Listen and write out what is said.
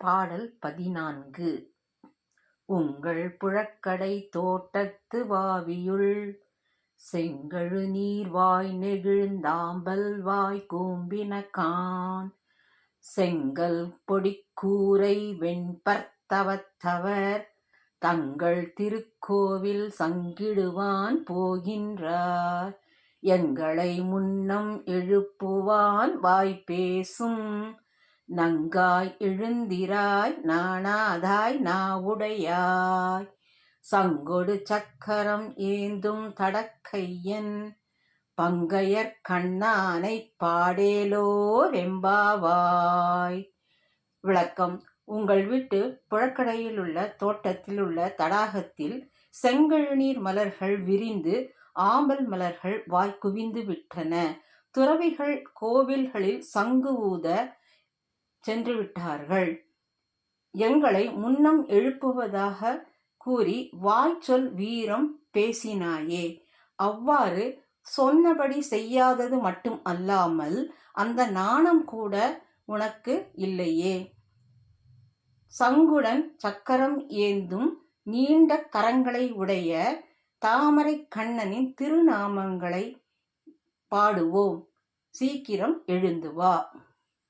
பாடல் 14. உங்கள் புழக்கடை தோட்டத்து வாவியுள் செங்கழு நீர்வாய் நெகிழ்ந்தாம்பல் வாய் கூம்பினகான் செங்கல் பொடிக்கூரை வெண்பர்த்தவத்தவர் தங்கள் திருக்கோவில் சங்கிடுவான் போகின்றார். எங்களை முன்னம் எழுப்புவான் வாய்பேசும் நங்காய் எழுந்திராய் நாணாதாய் நாவுடையாய் சங்கொடு சக்கரம் ஏந்தும் தடக்கையன் பங்கையர் கண்ணானைப் பாடேலோர் எம்பாவாய். விளக்கம். உங்கள் வீட்டு புழக்கடையில் உள்ள தோட்டத்தில் உள்ள தடாகத்தில் செங்கழுநீர் மலர்கள் விரிந்து ஆம்பல் மலர்கள் வாய் குவிந்து விட்டன. துறவிகள் கோவில்களில் சங்கு ஊத சென்று விட்டார்கள். எங்களை முன்னம் எழுப்புவதாக கூறி வாய்ச்சொல் வீரம் பேசினாயே. அவ்வாறு சொன்னபடி செய்யாதது மட்டும் அல்லாமல் அந்த நாணம் கூட உனக்கு இல்லையே. சங்குடன் சக்கரம் ஏந்தும் நீண்ட கரங்களை உடைய தாமரை கண்ணனின் திருநாமங்களை பாடுவோம். சீக்கிரம் எழுந்து வா.